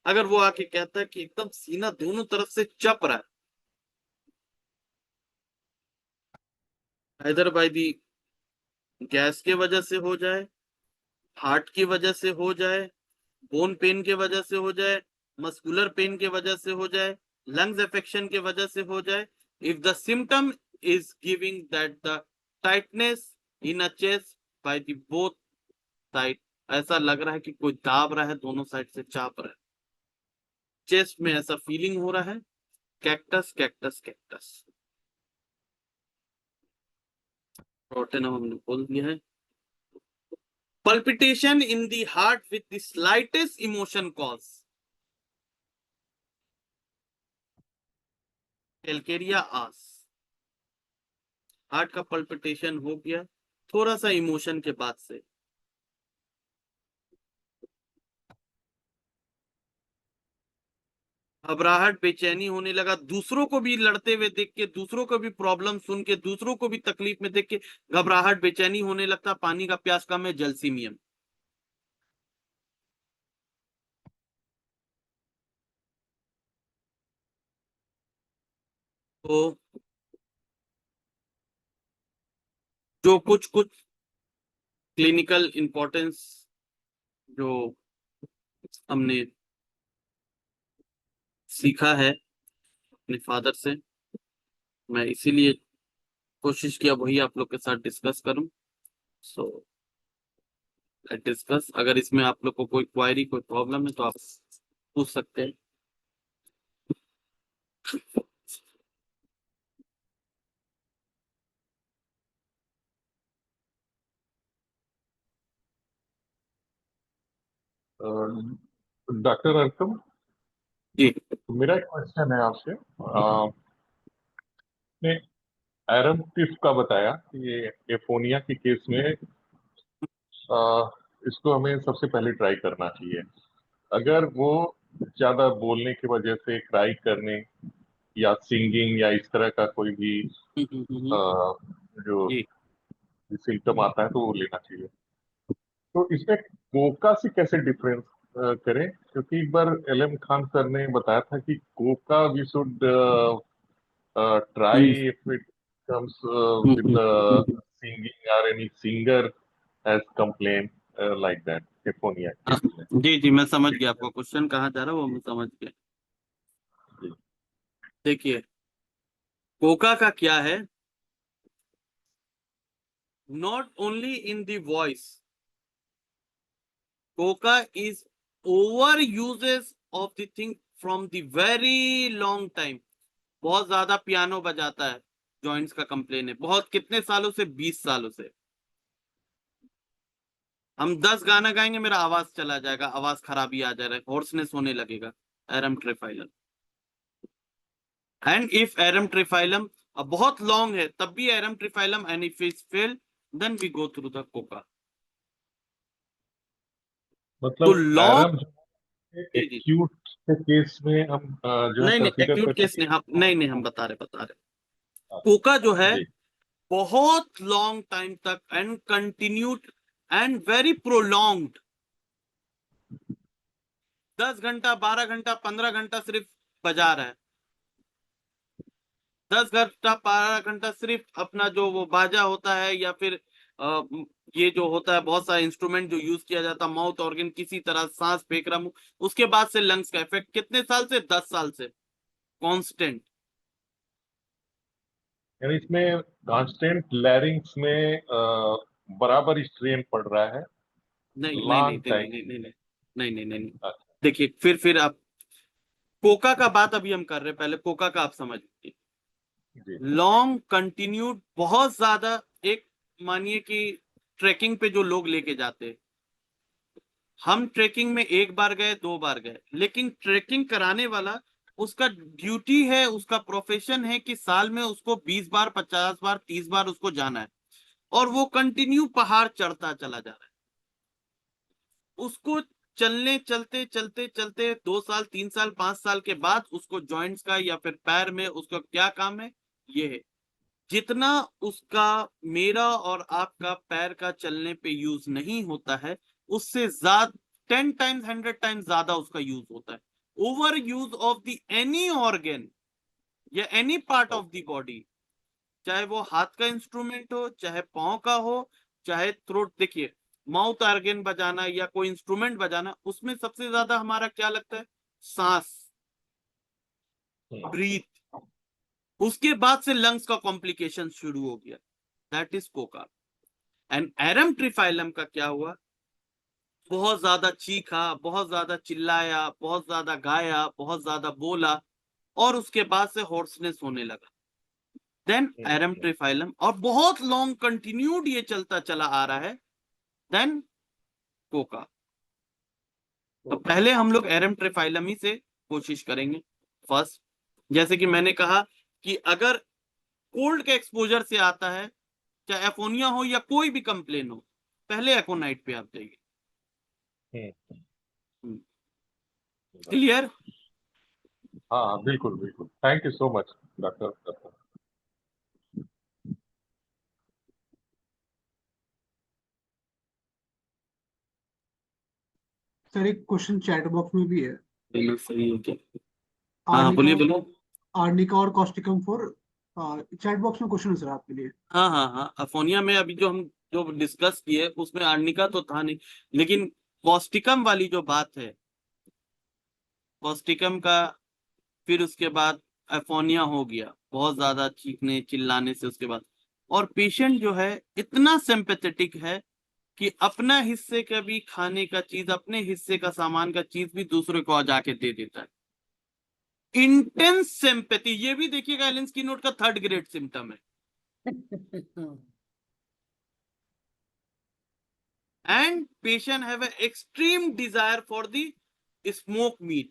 अगर वो आके कहता है कि एकदम सीना दोनों तरफ से चप रहा है, इधर बाय दी गैस के वजह से हो जाए, हार्ट की वजह से हो जाए, बोन पेन के वजह से हो जाए, मस्कुलर पेन के वजह से हो जाए, लंग्स अफेक्शन के वजह से हो जाए, if the symptom is giving that the tightness in a chest by the both side, ऐसा लग रहा है कि कोई दाब रहा है, दोनों साइड से चाप रहा है, चेस्ट में ऐसा फीलिंग हो रहा है, कैक्टस कैक्टस कैक्टस। रोटेनम हमने बोल दिया है। Palpitation in the heart with the slightest emotion cause. Calcarea ars, heart का पल्पिटेशन हो गया थोड़ा सा इमोशन के बाद से, घबराहट बेचैनी होने लगा, दूसरों को भी लड़ते हुए देख के, दूसरों को भी प्रॉब्लम सुन के, दूसरों को भी तकलीफ में देख के घबराहट बेचैनी होने लगता, पानी का प्यास कम है, जलसीमियम। तो जो कुछ कुछ क्लिनिकल इंपॉर्टेंस जो हमने सीखा है अपने फादर से, मैं इसीलिए कोशिश किया वही आप लोग के साथ डिस्कस करूं। सो डिस्कस, अगर इसमें आप लोग को कोई क्वायरी कोई प्रॉब्लम है तो आप पूछ सकते हैं। डॉक्टर अर्कम, जी मेरा एक क्वेश्चन है आपसे। ने एरम टिफ का बताया कि ये एफोनिया के केस में इसको हमें सबसे पहले ट्राई करना चाहिए। अगर वो ज्यादा बोलने की वजह से क्राई करने या सिंगिंग या इस तरह का कोई भी जो जी सिम्टम आता है तो वो लेना चाहिए। तो इसमें कोका से कैसे डिफरेंस करें, क्योंकि एक बार एलएम खान सर ने बताया था कि coca we should try if it comes with the singing or any singer has complained like that, Aphonia case में। जी जी, मैं समझ गया आपका क्वेश्चन कहाँ जा रहा है, वो मैं समझ गया। जी। देखिए कोका का क्या है, not only in the voice, Coca is over uses of the thing from the very long time. बहुत ज्यादा पियानो बजाता है, जॉइंट्स का कंप्लेन है, बहुत कितने सालों से, 20 सालों से। हम 10 गाना गाएंगे मेरा आवाज चला जाएगा, आवाज खराबी आ जाएगा, होर्सनेस होने लगेगा, एरम ट्रिफाइलम। एंड इफ एरम ट्रिफाइलम बहुत लॉन्ग है तब भी arum triphyllum, and if is fail then we go through the coca. तो मतलब long आयरन जी जी एक्यूट के केस में हम जो है नहीं कंसीडर एक्यूट कर केस नहीं, हम नहीं हम बता रहे कोका जो है जी बहुत लॉन्ग टाइम तक and continued and very prolonged 10 घंटा 12 घंटा 15 घंटा सिर्फ बजा रहा है, 10 घंटा 12 घंटा सिर्फ अपना जो वो बाजा होता है या फिर ये जो होता है बहुत सारे इंस्ट्रूमेंट जो यूज किया जाता है, माउथ ऑर्गन किसी तरह सांस फेंक रहा हूं, उसके बाद से लंग्स का इफेक्ट कितने साल से, 10 साल से कांस्टेंट। यानी इसमें कांस्टेंट लैरिंग्स में बराबर स्ट्रेन पड़ रहा है नहीं नहीं नहीं लॉन्ग नहीं टाइम। नहीं नहीं नहीं नहीं नहीं नहीं नहीं। देखिए फिर आप कोका का बात अभी हम कर रहे हैं, पहले कोका का आप समझ लीजिए। जी लॉन्ग कंटिन्यूड बहुत ज्यादा, एक मानिए कि ट्रैकिंग पे जो लोग लेके जाते हैं, हम ट्रैकिंग में एक बार गए 2 बार गए, लेकिन ट्रैकिंग कराने वाला उसका ड्यूटी है, उसका प्रोफेशन है कि साल में उसको 20 बार 50 बार 30 बार उसको जाना है, और वो कंटिन्यू पहाड़ चढ़ता चला जा रहा है। उसको चलने चलते चलते चलते 2 साल 3 साल 5 साल के बाद उसको जॉइंट्स का या फिर पैर में उसका क्या काम है, ये है जितना उसका मेरा और आपका पैर का चलने पे यूज नहीं होता है, उससे ज्यादा 10 टाइम्स 100 टाइम्स ज्यादा उसका यूज होता है। Over use of the any organ या any part of the body, चाहे वो हाथ का इंस्ट्रूमेंट हो, चाहे पांव का हो, चाहे थ्रोट। देखिए माउथ ऑर्गन बजाना या कोई इंस्ट्रूमेंट बजाना, उसमें सबसे ज्यादा हमारा क्या लगता है, सांस, ब्रीथ। उसके बाद से लंग्स का कॉम्प्लिकेशन शुरू हो गया, that is Coca. And एरम triphyllum का क्या हुआ, बहुत ज्यादा चीखा, बहुत ज्यादा चिल्लाया, बहुत ज्यादा गाया, बहुत ज्यादा बोला, और उसके बाद से हॉर्सनेस होने लगा। देन एरम ट्रिफाइलम, और बहुत लॉन्ग कंटिन्यूड ये चलता चला आ रहा है, देन कोका। तो पहले हम लोग एरम ट्रिफाइलम ही से कोशिश करेंगे फर्स्ट। जैसे कि मैंने कहा कि अगर कोल्ड के एक्सपोजर से आता है, चाहे एफोनिया हो या कोई भी कंप्लेन हो, पहले एकोनाइट पे आप जाइए। क्लियर? हाँ बिल्कुल बिल्कुल, thank you so much doctor. Sir एक क्वेश्चन चैट बॉक्स में भी है। सही है क्या? हाँ आर्निका बोलिए बोलिए। आर्निका और कॉस्टिकम फॉर, चैट बॉक्स में क्वेश्चन है सर आपके लिए। हाँ अफोनिया में अभी जो हम जो डिस्कस किए उसमें आर्निका तो था नहीं, लेकिन कॉस्टिकम वाली जो बात है, कॉस्टिकम का फिर उसके बाद एफोनिया हो गया बहुत ज्यादा चीखने चिल्लाने से, उसके बाद और पेशेंट जो है इतना सिंपैथेटिक है कि अपना हिस्से का भी खाने का चीज, अपने हिस्से का सामान का चीज भी दूसरे को जाके दे देता है। इंटेंस सिंपैथी, ये भी देखिएगा एलन स्किनोड का 3rd ग्रेड सिम्टम है। And patient have an extreme desire for the smoked meat,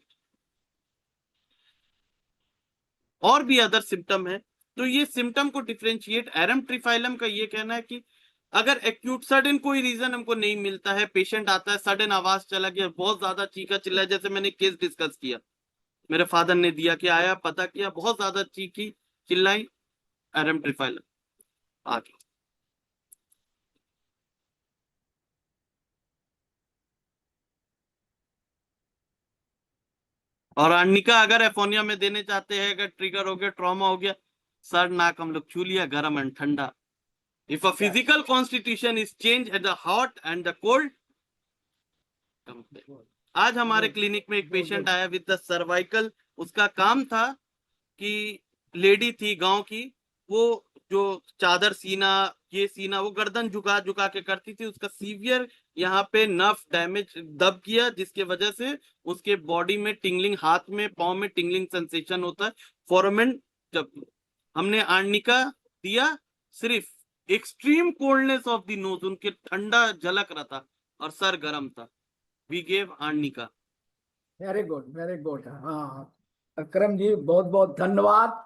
और भी अदर सिम्टम है। तो ये सिम्टम को डिफरेंशिएट, एरम ट्रिफाइलम का ये कहना है कि अगर एक्यूट सडन कोई रीजन हमको नहीं मिलता है, पेशेंट आता है सडन आवाज चला गया, बहुत ज्यादा चीखा चिल्लाया, जैसे मैंने केस डिस्कस किया, मेरे फादर ने दिया कि आया पता किया, बहुत ज्यादा चीखी चिल्लाई, एरम ट्रिफाइलम आ गया। और आर्निका अगर एफोनिया में देने चाहते हैं, अगर ट्रिगर हो गया, ट्रॉमा हो गया, सर नाक हम लोग छू लिया, गर्म एंड ठंडा। If a physical constitution is change at the hot and the cold. आज हमारे क्लिनिक में एक पेशेंट आया विद द सर्वाइकल, उसका काम था कि लेडी थी गांव की, वो जो चादर सीना, ये सीना, वो गर्दन झुका झुका के करती थी, उसका सीवियर यहाँ पे नर्व डैमेज दब गया, जिसके वजह से उसके बॉडी में टिंगलिंग, हाथ में पांव में टिंगलिंग सेंसेशन होता है फॉरमेंट। जब हमने आर्निका दिया, सिर्फ extreme coldness of the nose, उनके ठंडा झलक रहा था और सर गर्म था, we gave arnica. Very good very good. हाँ अकरम जी बहुत बहुत धन्यवाद।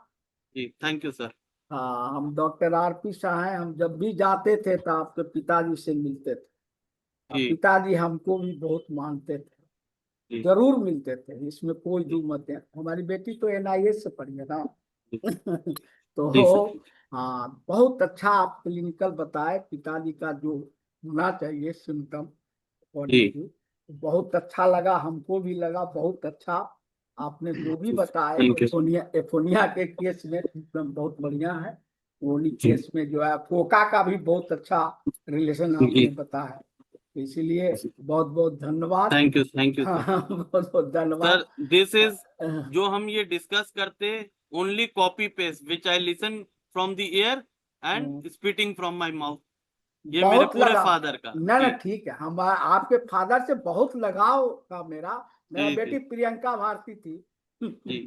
जी थैंक यू सर। हाँ, हम डॉक्टर आरपी शाह हैं। हम जब भी जाते थे तो आपके पिताजी से मिलते थे। और जी पिताजी हमको भी बहुत मानते थे, जी जरूर मिलते थे, इसमें कोई जी दो मत है। हमारी बेटी तो एनआईए से पढ़ी है ना। जी जी तो सर। हाँ, बहुत अच्छा आप क्लिनिकल बताए। पिताजी का जो होना चाहिए सिम्टम बॉडी जी की, बहुत अच्छा लगा, हमको भी लगा बहुत अच्छा। आपने जो भी बताए थैंक यू। एफोनिया, एफोनिया के केस में एकदम बहुत बढ़िया है। ओनी जी केस में जो है फोका का भी बहुत अच्छा रिलेशन जी आपने बताया, इसलिए बहुत बहुत धन्यवाद। Thank you sir. हाँ, बहुत बहुत सर धन्यवाद। दिस इज अ, जो हम ये डिस्कस करते only copy paste which I listen from the air and spitting from my mouth, ये मेरे बहुत पूरे लगा, फादर का। ना ना जी ठीक है, हम आपके फादर से बहुत लगाव का मेरा। मेरा जी बेटी जी प्रियंका भारती थी। जी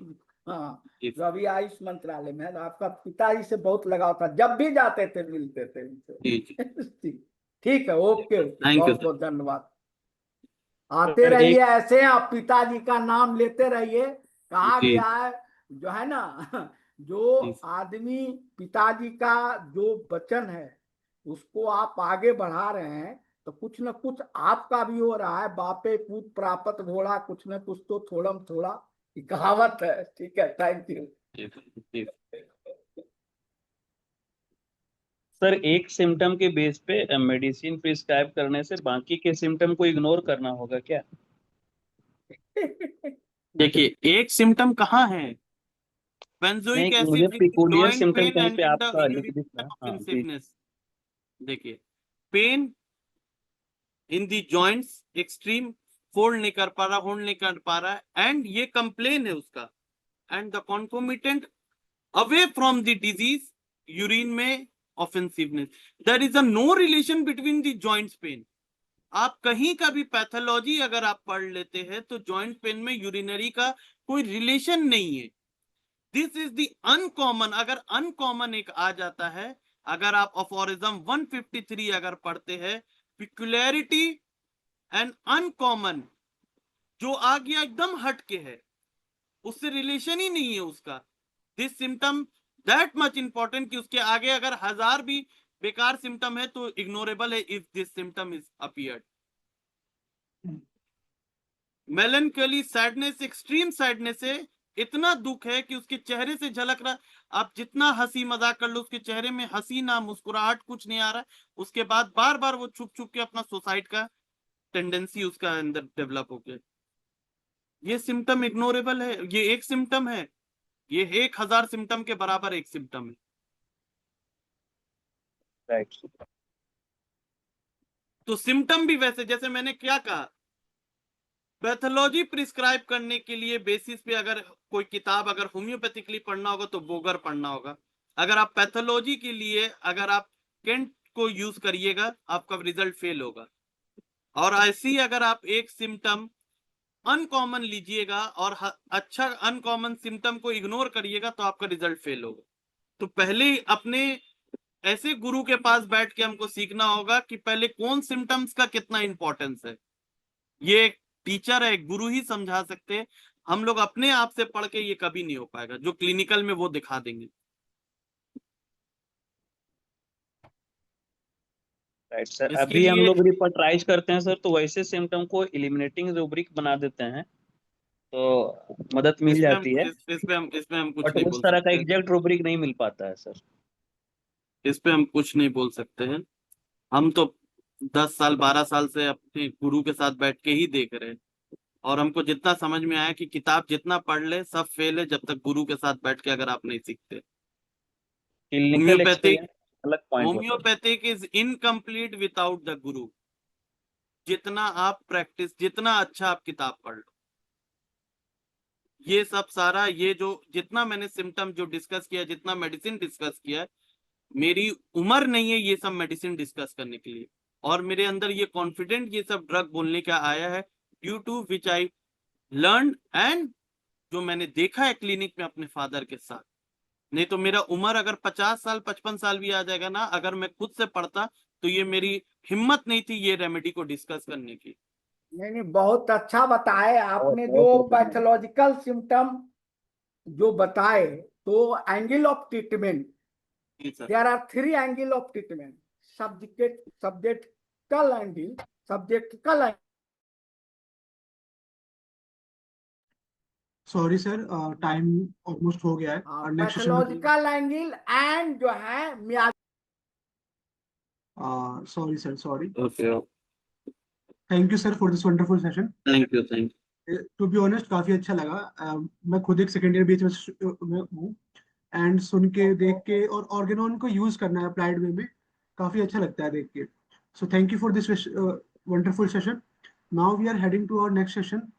हाँ, जी जो अभी आयुष मंत्रालय में है, तो आपका पिताजी से बहुत लगाव था, जब भी जाते थे मिलते थे जी जी उनसे। ठीक, ठीक है, ओके ओके, थैंक यू बहुत सर। बहुत धन्यवाद। आते सर रहिए एक ऐसे, आप पिताजी का नाम लेते रहिए। कहा जी गया है, जो है ना, जो जी आदमी पिताजी का जो वचन है उसको आप आगे बढ़ा रहे हैं, तो कुछ न कुछ आपका भी हो रहा है। बापे पूत प्रापत घोड़ा, कुछ न कुछ तो थोड़म थोड़ा, ये कहावत है। ठीक है, थैंक यू। जी जी सर एक सिम्टम के बेस पे मेडिसिन प्रिस्क्राइब करने से बाकी के सिम्टम को इग्नोर करना होगा क्या? देखिए एक सिम्टम कहाँ है, बेंजोइक नहीं, मुझे acid with peculiar joint symptom pain कहीं एंड पे इन द आपका लिख यूरिन दिखा। हाँ जी। ऑफेंसिवनेस। देखिए pain in the joints extreme, fold नहीं कर पा रहा, होल्ड नहीं कर पा रहा है, एंड ये कंप्लेन है उसका, and the concomitant away from the disease urine में offensiveness. There is a no relation between the joints pain. आप कहीं का भी पैथोलॉजी अगर आप पढ़ लेते हैं तो जॉइंट पेन में यूरिनरी का कोई रिलेशन नहीं है। दिस इज द अनकॉमन, अगर अनकॉमन एक आ जाता है, अगर आप अफोरिज्म 153 अगर पढ़ते हैं, पिक्युलैरिटी एंड अनकॉमन, जो आ गया एकदम हटके है, उससे रिलेशन ही नहीं है उसका। This symptom that much important कि उसके आगे अगर 1000 भी बेकार सिम्टम है तो इग्नोरेबल है if this symptom is appeared. मेलनकली sadness, extreme sadness है, इतना दुख है कि उसके चेहरे से झलक रहा। आप जितना हंसी मजाक कर लो, उसके चेहरे में हंसी ना मुस्कुराहट कुछ नहीं आ रहा। उसके बाद बार बार वो छुप छुप के अपना सुसाइड का टेंडेंसी उसका अंदर डेवलप हो गया। ये सिम्टम इग्नोरेबल है, ये एक सिम्टम है, ये 1000 सिम्टम के बराबर एक सिम्टम है। राइट। तो सिम्टम भी वैसे, जैसे मैंने क्या कहा, पैथोलॉजी प्रिस्क्राइब करने के लिए बेसिस पे अगर कोई किताब अगर होम्योपैथिकली पढ़ना होगा तो बोगर पढ़ना होगा। अगर आप पैथोलॉजी के लिए अगर आप केंट को यूज करिएगा आपका रिजल्ट फेल होगा। और ऐसी अगर आप एक सिम्टम अनकॉमन लीजिएगा और अच्छा अनकॉमन सिम्टम को इग्नोर करिएगा तो आपका रिजल्ट फेल होगा। तो पहले अपने ऐसे गुरु के पास बैठ के हमको सीखना होगा कि पहले कौन सिम्टम्स का कितना इंपॉर्टेंस है। ये एक टीचर है, एक गुरु ही समझा सकते हैं। हम लोग अपने आप से पढ़ के ये कभी नहीं हो पाएगा, जो क्लिनिकल में वो दिखा देंगे। राइट सर, इसके अभी हम लिए लोग रिपर्ट्राइज करते हैं सर, तो वैसे सिम्टम को एलिमिनेटिंग रूब्रिक बना देते हैं, तो मदद मिल जाती है। इस पे हम कुछ बट नहीं उस बोल तरह का सकते हैं। एग्जैक्ट रूब्रिक नहीं मिल पाता है सर। इस पे हम कुछ नहीं बोल सकते हैं। हम तो 10 साल 12 साल से अपने गुरु के साथ बैठ के ही देख रहे हैं, और हमको जितना समझ में आया कि किताब जितना पढ़ ले सब फेल है जब तक गुरु के साथ बैठ के अगर आप नहीं सीखते। क्लिनिकल होम्योपैथिक एक्सपीरियंस अलग पॉइंट होता है। Homeopathic is incomplete without the गुरु। जितना आप प्रैक्टिस, जितना अच्छा आप किताब पढ़ लो, ये सब सारा ये जो जितना मैंने सिम्टम जो डिस्कस किया, जितना मेडिसिन डिस्कस किया, मेरी उम्र नहीं है ये सब मेडिसिन डिस्कस करने के लिए। और मेरे अंदर ये कॉन्फिडेंट ये सब ड्रग बोलने का आया है due to which I learn, and जो मैंने देखा है क्लिनिक में अपने फादर के साथ। नहीं तो मेरा उम्र अगर 50 साल 55 साल भी आ जाएगा ना, अगर मैं खुद से पढ़ता तो ये मेरी हिम्मत नहीं थी ये रेमेडी को डिस्कस करने की। नहीं नहीं, बहुत अच्छा बताए बहुत आपने, बहुत जो बहुत धन्यवाद। पैथोलॉजिकल सिम्टम जो बताए, तो एंगल ऑफ ट्रीटमेंट जी sir. There are three angles of treatment: subjectal angle, subjectical angle. Sorry sir, time almost हो गया है, और नेक्स्ट सेशन में पैथोलॉजिकल एंगल एंड जो है sorry sir, sorry. Okay, thank you sir for this wonderful session. Thank you, thank to be honest काफी अच्छा लगा। मैं खुद एक सेकेंड ईयर बीच में हूँ, एंड सुन के देख के और ऑर्गेनॉन को यूज करना है अप्लाइड वे में, काफी अच्छा लगता है देख के। So thank you for this wonderful session. Now we are heading to our next session,